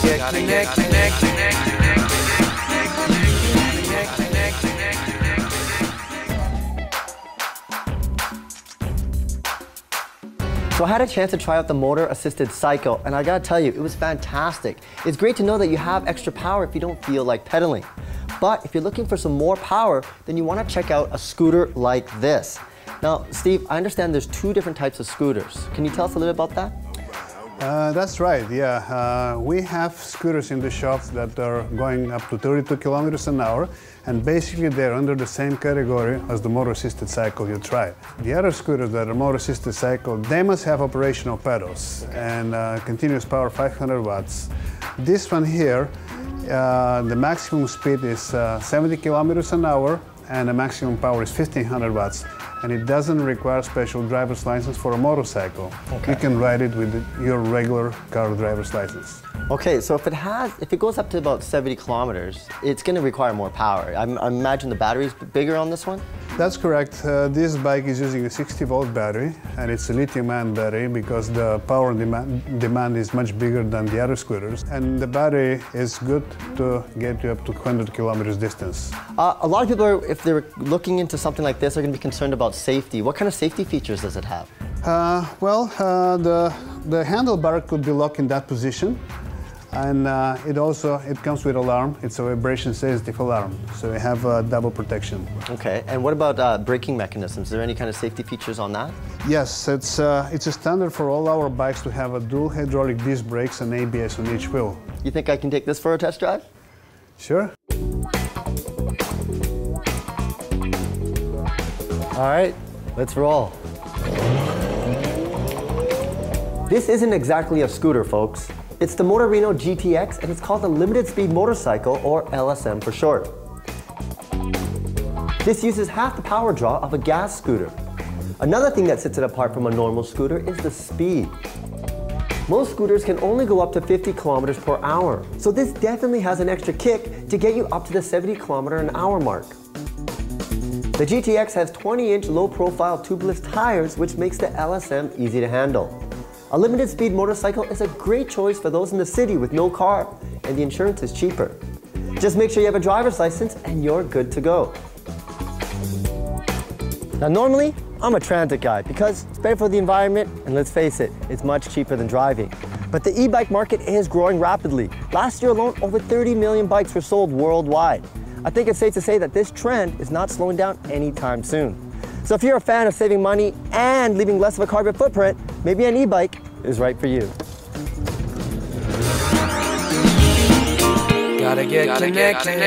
So I had a chance to try out the motor-assisted cycle, and I gotta tell you, it was fantastic. It's great to know that you have extra power if you don't feel like pedaling. But if you're looking for some more power, then you wanna check out a scooter like this. Now, Steve, I understand there's two different types of scooters. Can you tell us a little bit about that? That's right, yeah. We have scooters in the shops that are going up to 32 kilometers an hour, and basically they're under the same category as the motor-assisted cycle you tried. The other scooters that are motor-assisted cycle, they must have operational pedals and continuous power 500 watts. This one here, the maximum speed is 70 kilometers an hour, and the maximum power is 1500 watts. And it doesn't require special driver's license for a motorcycle. Okay. You can ride it with your regular car driver's license. Okay, so if it goes up to about 70 kilometers, it's going to require more power. I imagine the battery's bigger on this one? That's correct. This bike is using a 60-volt battery, and it's a lithium-ion battery because the power demand is much bigger than the other scooters. And the battery is good to get you up to 100 kilometers distance. A lot of people, if they're looking into something like this, are going to be concerned about safety. What kind of safety features does it have? The handlebar could be locked in that position. And it comes with alarm. It's a vibration-sensitive alarm, so we have double protection. Okay, and what about braking mechanisms? Is there any kind of safety features on that? Yes, it's a standard for all our bikes to have a dual hydraulic disc brakes and ABS on each wheel. You think I can take this for a test drive? Sure. All right, let's roll. This isn't exactly a scooter, folks. It's the Motorino GTX, and it's called a limited speed motorcycle, or LSM for short. This uses half the power draw of a gas scooter. Another thing that sets it apart from a normal scooter is the speed. Most scooters can only go up to 50 kilometers per hour, so this definitely has an extra kick to get you up to the 70 kilometer an hour mark. The GTX has 20-inch low-profile tubeless tires, which makes the LSM easy to handle. A limited speed motorcycle is a great choice for those in the city with no car, and the insurance is cheaper. Just make sure you have a driver's license and you're good to go. Now normally, I'm a transit guy because it's better for the environment, and let's face it, it's much cheaper than driving. But the e-bike market is growing rapidly. Last year alone, over 30 million bikes were sold worldwide. I think it's safe to say that this trend is not slowing down anytime soon. So if you're a fan of saving money and leaving less of a carbon footprint, maybe an e-bike is right for you. Gotta get connected.